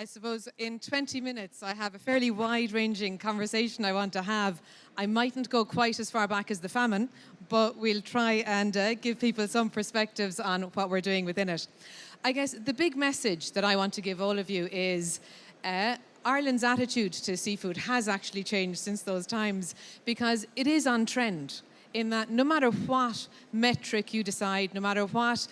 suppose in 20 minutes I have a fairly wide-ranging conversation I want to have. I mightn't go quite as far back as the famine, but we'll try and give people some perspectives on what we're doing within it. I guess the big message that I want to give all of you is Ireland's attitude to seafood has actually changed since those times, because it is on trend in that no matter what metric you decide, no matter what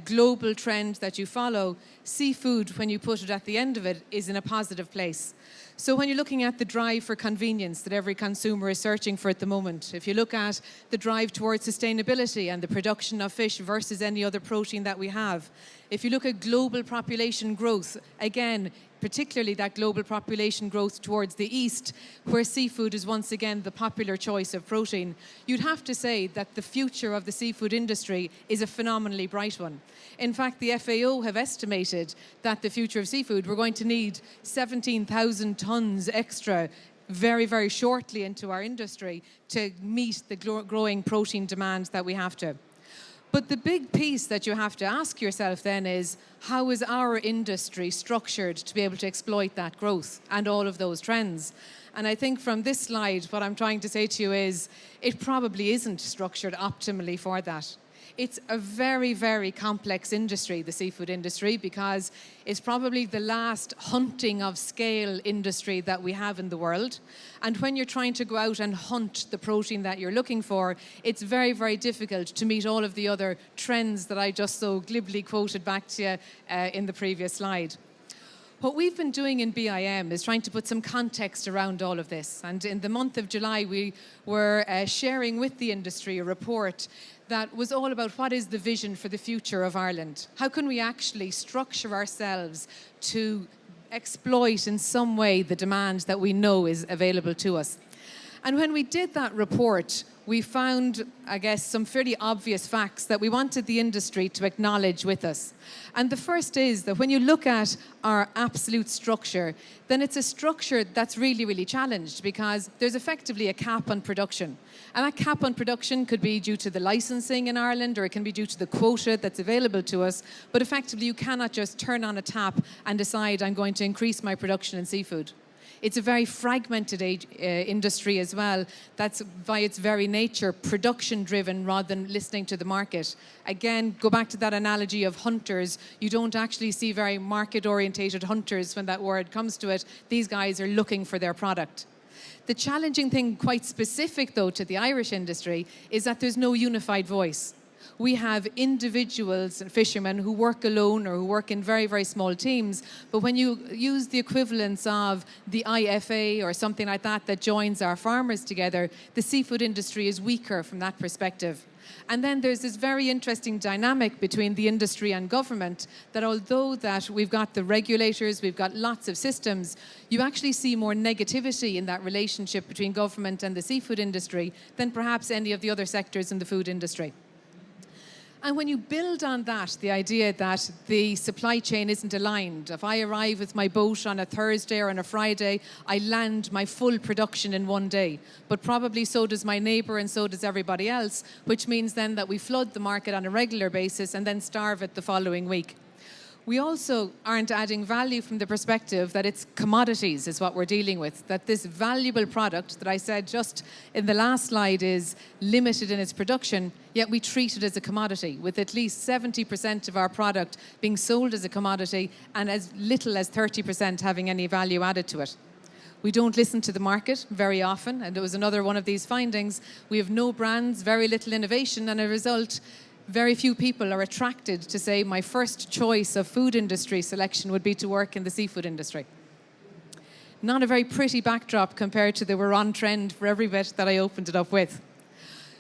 global trend that you follow, seafood, when you put it at the end of it, is in a positive place. So when you're looking at the drive for convenience that every consumer is searching for at the moment, if you look at the drive towards sustainability and the production of fish versus any other protein that we have, if you look at global population growth, again, particularly that global population growth towards the east, where seafood is once again the popular choice of protein, you'd have to say that the future of the seafood industry is a phenomenally bright one. In fact, the FAO have estimated that the future of seafood, we're going to need 17,000 tons extra very, very shortly into our industry to meet the growing protein demand that we have to. But the big piece that you have to ask yourself then is, how is our industry structured to be able to exploit that growth and all of those trends? And I think from this slide, what I'm trying to say to you is, it probably isn't structured optimally for that. It's a very, very complex industry, the seafood industry, because it's probably the last hunting of scale industry that we have in the world. And when you're trying to go out and hunt the protein that you're looking for, it's very, very difficult to meet all of the other trends that I just so glibly quoted back to you in the previous slide. What we've been doing in BIM is trying to put some context around all of this. And in the month of July, we were sharing with the industry a report that was all about what is the vision for the future of Ireland. How can we actually structure ourselves to exploit in some way the demand that we know is available to us? And when we did that report, we found, I guess, some fairly obvious facts that we wanted the industry to acknowledge with us. And the first is that when you look at our absolute structure, then it's a structure that's really, really challenged, because there's effectively a cap on production. And that cap on production could be due to the licensing in Ireland, or it can be due to the quota that's available to us. But effectively, you cannot just turn on a tap and decide, I'm going to increase my production in seafood. It's a very fragmented industry as well, that's by its very nature production-driven rather than listening to the market. Again, go back to that analogy of hunters. You don't actually see very market-orientated hunters when that word comes to it. These guys are looking for their product. The challenging thing, quite specific though to the Irish industry, is that there's no unified voice. We have individuals and fishermen who work alone or who work in very, very small teams. But when you use the equivalence of the IFA or something like that that joins our farmers together, the seafood industry is weaker from that perspective. And then there's this very interesting dynamic between the industry and government, that although that we've got the regulators, we've got lots of systems, you actually see more negativity in that relationship between government and the seafood industry than perhaps any of the other sectors in the food industry. And when you build on that, the idea that the supply chain isn't aligned, if I arrive with my boat on a Thursday or on a Friday, I land my full production in one day. But probably so does my neighbour and so does everybody else, which means then that we flood the market on a regular basis and then starve it the following week. We also aren't adding value from the perspective that it's commodities is what we're dealing with, that this valuable product that I said just in the last slide is limited in its production, yet we treat it as a commodity, with at least 70% of our product being sold as a commodity and as little as 30% having any value added to it. We don't listen to the market very often, and it was another one of these findings. We have no brands, very little innovation, and as a result, very few people are attracted to say, my first choice of food industry selection would be to work in the seafood industry. Not a very pretty backdrop compared to the we're on trend for every bit that I opened it up with.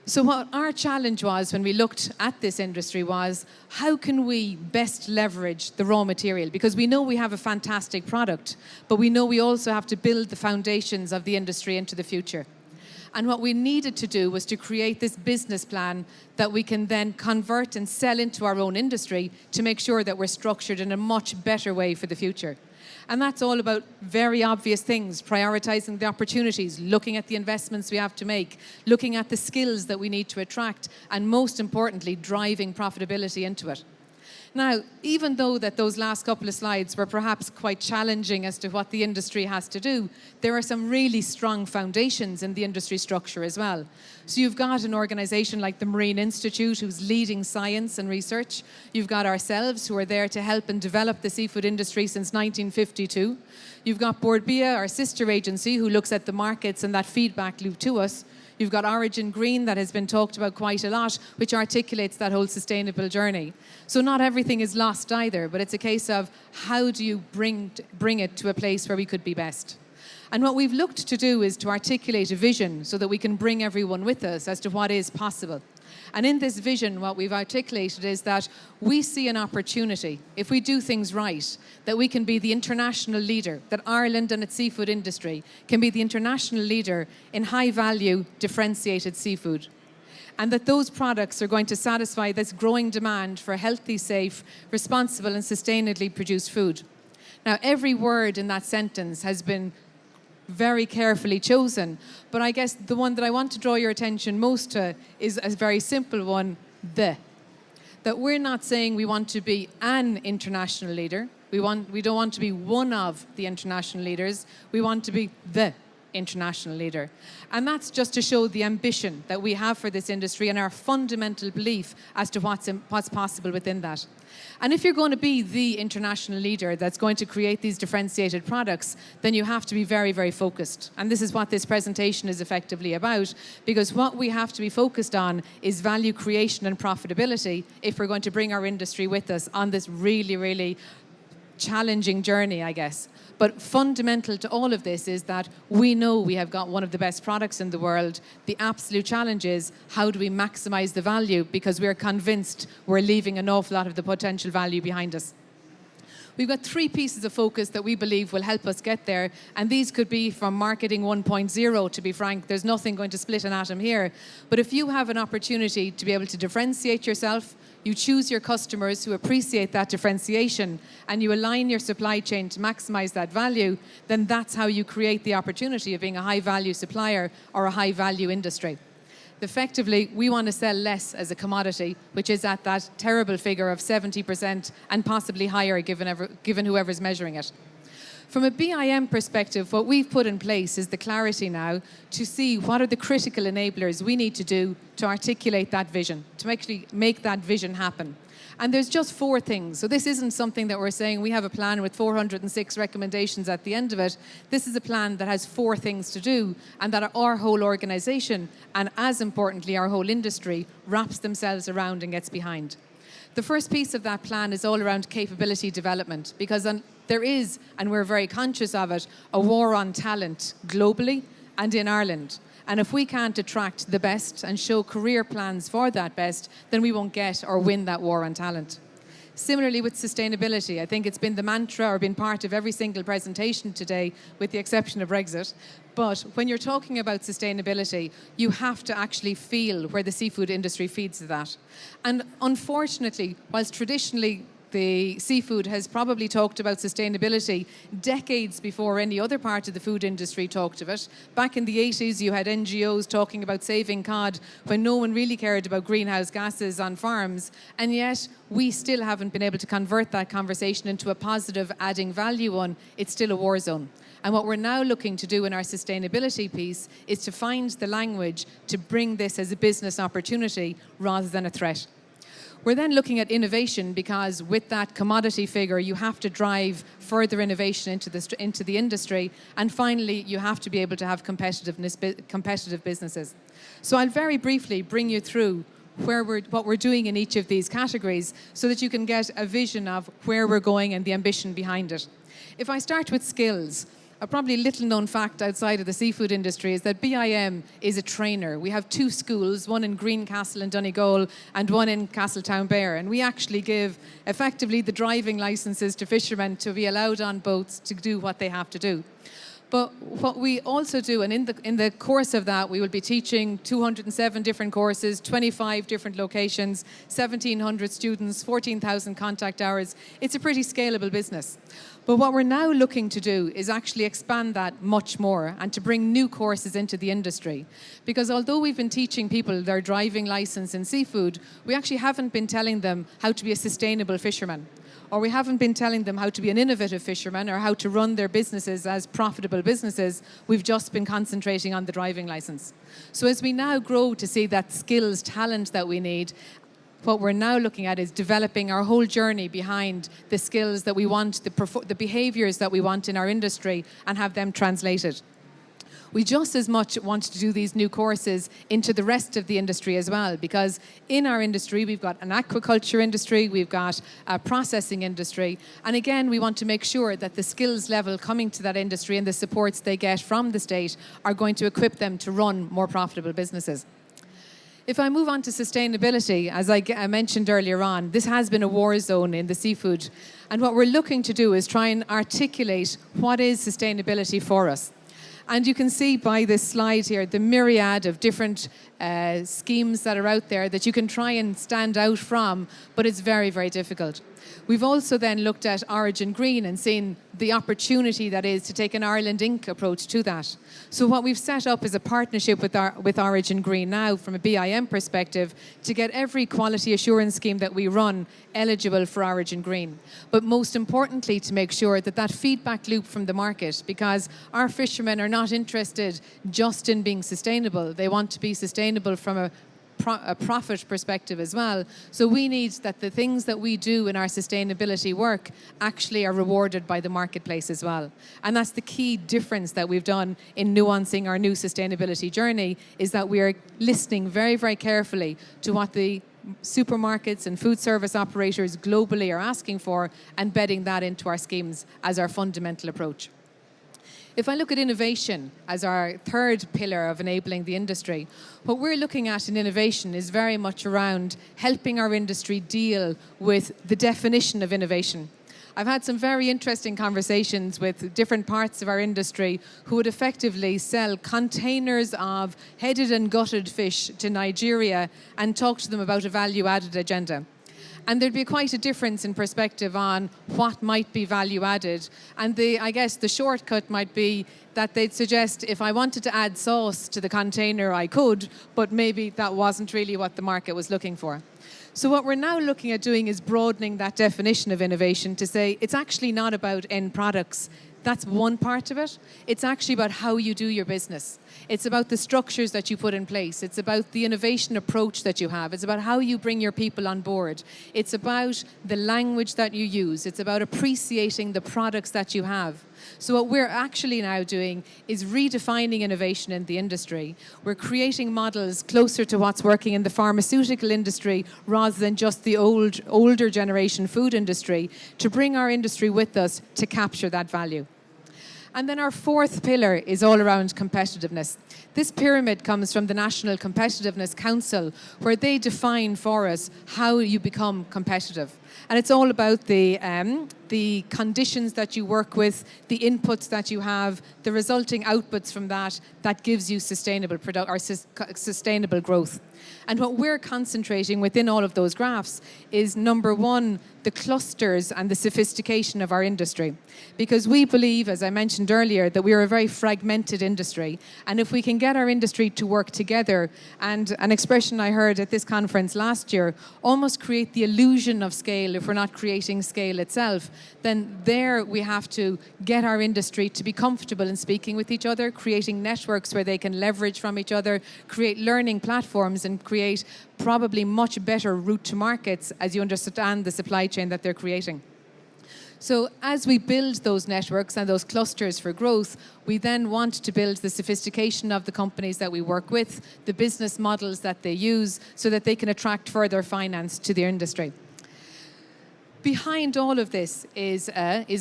So what our challenge was when we looked at this industry was, how can we best leverage the raw material? Because we know we have a fantastic product, but we know we also have to build the foundations of the industry into the future. And what we needed to do was to create this business plan that we can then convert and sell into our own industry to make sure that we're structured in a much better way for the future. And that's all about very obvious things, prioritizing the opportunities, looking at the investments we have to make, looking at the skills that we need to attract, and most importantly, driving profitability into it. Now, even though that those last couple of slides were perhaps quite challenging as to what the industry has to do, there are some really strong foundations in the industry structure as well. So you've got an organisation like the Marine Institute who's leading science and research. You've got ourselves who are there to help and develop the seafood industry since 1952. You've got Board BIA, our sister agency, who looks at the markets and that feedback loop to us. You've got Origin Green that has been talked about quite a lot, which articulates that whole sustainable journey. So not everything is lost either, but it's a case of how do you bring it to a place where we could be best. And what we've looked to do is to articulate a vision so that we can bring everyone with us as to what is possible. And in this vision, what we've articulated is that we see an opportunity, if we do things right, that we can be the international leader, that Ireland and its seafood industry can be the international leader in high-value, differentiated seafood. And that those products are going to satisfy this growing demand for healthy, safe, responsible and sustainably produced food. Now, every word in that sentence has been very carefully chosen, but I guess the one that I want to draw your attention most to is a very simple one, that we're not saying we want to be an international leader. We don't want to be one of the international leaders. We want to be the international leader. And that's just to show the ambition that we have for this industry and our fundamental belief as to what's possible within that. And if you're going to be the international leader that's going to create these differentiated products, then you have to be very, very focused. And this is what this presentation is effectively about, because what we have to be focused on is value creation and profitability if we're going to bring our industry with us on this really, really challenging journey, I guess. But fundamental to all of this is that we know we have got one of the best products in the world. The absolute challenge is how do we maximize the value, because we're convinced we're leaving an awful lot of the potential value behind us. We've got 3 pieces of focus that we believe will help us get there, and these could be from marketing 1.0, to be frank. There's nothing going to split an atom here. But if you have an opportunity to be able to differentiate yourself, you choose your customers who appreciate that differentiation, and you align your supply chain to maximize that value, then that's how you create the opportunity of being a high-value supplier or a high-value industry. Effectively, we want to sell less as a commodity, which is at that terrible figure of 70% and possibly higher given whoever's measuring it. From a BIM perspective, what we've put in place is the clarity now to see what are the critical enablers we need to do to articulate that vision, to actually make that vision happen. And there's just 4 things. So this isn't something that we're saying we have a plan with 406 recommendations at the end of it. This is a plan that has 4 things to do, and that our whole organisation, and as importantly our whole industry, wraps themselves around and gets behind. The first piece of that plan is all around capability development, because there is, and we're very conscious of it, a war on talent globally and in Ireland. And if we can't attract the best and show career plans for that best, then we won't get or win that war on talent. Similarly with sustainability, I think it's been the mantra or been part of every single presentation today, with the exception of Brexit. But when you're talking about sustainability, you have to actually feel where the seafood industry feeds to that. And unfortunately, whilst traditionally the seafood has probably talked about sustainability decades before any other part of the food industry talked of it. Back in the 80s, you had NGOs talking about saving cod when no one really cared about greenhouse gases on farms. And yet, we still haven't been able to convert that conversation into a positive, adding value one. It's still a war zone. And what we're now looking to do in our sustainability piece is to find the language to bring this as a business opportunity rather than a threat. We're then looking at innovation, because with that commodity figure, you have to drive further innovation into the industry. And finally, you have to be able to have competitive businesses. So I'll very briefly bring you through what we're doing in each of these categories so that you can get a vision of where we're going and the ambition behind it. If I start with skills, a probably little known fact outside of the seafood industry is that BIM is a trainer. We have 2 schools, one in Greencastle in Donegal and one in Castletownbere. And we actually give effectively the driving licenses to fishermen to be allowed on boats to do what they have to do. But what we also do, and in the course of that, we will be teaching 207 different courses, 25 different locations, 1,700 students, 14,000 contact hours. It's a pretty scalable business. But what we're now looking to do is actually expand that much more and to bring new courses into the industry. Because although we've been teaching people their driving license in seafood, we actually haven't been telling them how to be a sustainable fisherman. Or we haven't been telling them how to be an innovative fisherman or how to run their businesses as profitable businesses. We've just been concentrating on the driving license. So as we now grow to see that skills, talent that we need, what we're now looking at is developing our whole journey behind the skills that we want, the behaviours that we want in our industry, and have them translated. We just as much want to do these new courses into the rest of the industry as well, because in our industry, we've got an aquaculture industry, we've got a processing industry, and again, we want to make sure that the skills level coming to that industry and the supports they get from the state are going to equip them to run more profitable businesses. If I move on to sustainability, as I mentioned earlier on, this has been a war zone in the seafood. And what we're looking to do is try and articulate what is sustainability for us. And you can see by this slide here the myriad of different schemes that are out there that you can try and stand out from, but it's very, very difficult. We've also then looked at Origin Green and seen the opportunity that is to take an Ireland Inc. approach to that. So what we've set up is a partnership with Origin Green now from a BIM perspective to get every quality assurance scheme that we run eligible for Origin Green. But most importantly, to make sure that that feedback loop from the market, because our fishermen are not interested just in being sustainable. They want to be sustainable from a profit perspective as well. So we need that the things that we do in our sustainability work actually are rewarded by the marketplace as well. And that's the key difference that we've done in nuancing our new sustainability journey, is that we are listening very, very carefully to what the supermarkets and food service operators globally are asking for and bedding that into our schemes as our fundamental approach. If I look at innovation as our third pillar of enabling the industry, what we're looking at in innovation is very much around helping our industry deal with the definition of innovation. I've had some very interesting conversations with different parts of our industry who would effectively sell containers of headed and gutted fish to Nigeria and talk to them about a value-added agenda. And there'd be quite a difference in perspective on what might be value added. And I guess the shortcut might be that they'd suggest if I wanted to add sauce to the container, I could, but maybe that wasn't really what the market was looking for. So what we're now looking at doing is broadening that definition of innovation to say it's actually not about end products. That's one part of it. It's actually about how you do your business. It's about the structures that you put in place. It's about the innovation approach that you have. It's about how you bring your people on board. It's about the language that you use. It's about appreciating the products that you have. So what we're actually now doing is redefining innovation in the industry. We're creating models closer to what's working in the pharmaceutical industry rather than just the older generation food industry, to bring our industry with us to capture that value. And then our fourth pillar is all around competitiveness. This pyramid comes from the National Competitiveness Council, where they define for us how you become competitive. And it's all about the conditions that you work with, the inputs that you have, the resulting outputs from that gives you sustainable growth. And what we're concentrating within all of those graphs is, number one, the clusters and the sophistication of our industry. Because we believe, as I mentioned earlier, that we are a very fragmented industry. And if we can get our industry to work together, and an expression I heard at this conference last year, almost create the illusion of scale if we're not creating scale itself, then there we have to get our industry to be comfortable in speaking with each other, creating networks where they can leverage from each other, create learning platforms, and create probably much better route to markets as you understand the supply chain that they're creating. So as we build those networks and those clusters for growth, we then want to build the sophistication of the companies that we work with, the business models that they use, so that they can attract further finance to their industry. Behind all of this is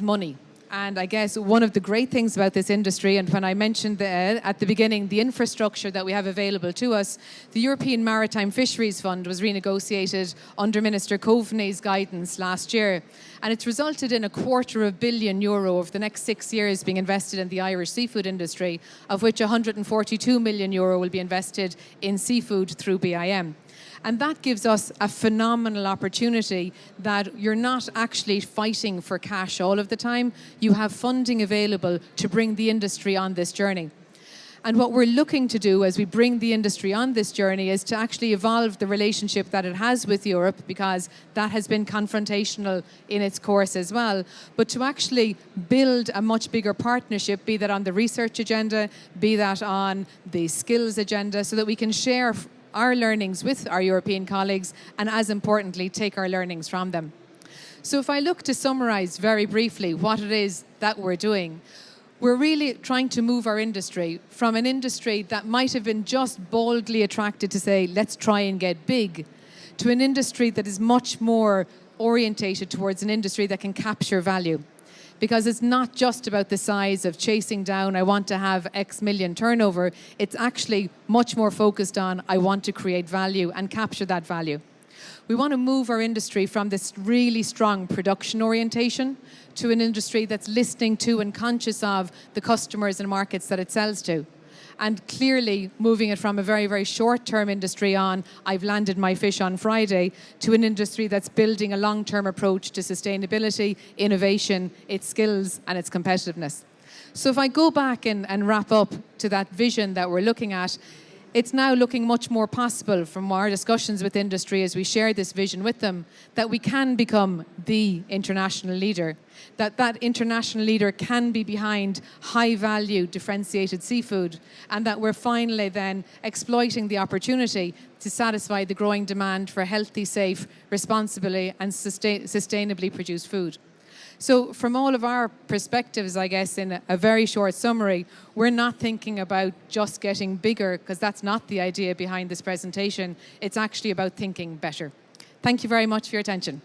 money. And I guess one of the great things about this industry, and when I mentioned at the beginning the infrastructure that we have available to us, the European Maritime Fisheries Fund was renegotiated under Minister Coveney's guidance last year. And it's resulted in €250 million over the next 6 years being invested in the Irish seafood industry, of which €142 million will be invested in seafood through BIM. And that gives us a phenomenal opportunity that you're not actually fighting for cash all of the time. You have funding available to bring the industry on this journey. And what we're looking to do as we bring the industry on this journey is to actually evolve the relationship that it has with Europe, because that has been confrontational in its course as well, but to actually build a much bigger partnership, be that on the research agenda, be that on the skills agenda, so that we can share our learnings with our European colleagues and, as importantly, take our learnings from them. So if I look to summarise very briefly what it is that we're doing, we're really trying to move our industry from an industry that might have been just boldly attracted to say, let's try and get big, to an industry that is much more orientated towards an industry that can capture value. Because it's not just about the size of chasing down, I want to have X million turnover. It's actually much more focused on, I want to create value and capture that value. We want to move our industry from this really strong production orientation to an industry that's listening to and conscious of the customers and markets that it sells to. And clearly moving it from a very, very short-term industry on, I've landed my fish on Friday, to an industry that's building a long-term approach to sustainability, innovation, its skills and its competitiveness. So if I go back and wrap up to that vision that we're looking at, it's now looking much more possible from our discussions with industry as we share this vision with them, that we can become the international leader, that that international leader can be behind high-value differentiated seafood, and that we're finally then exploiting the opportunity to satisfy the growing demand for healthy, safe, responsibly and sustainably produced food. So from all of our perspectives, I guess, in a very short summary, we're not thinking about just getting bigger, because that's not the idea behind this presentation. It's actually about thinking better. Thank you very much for your attention.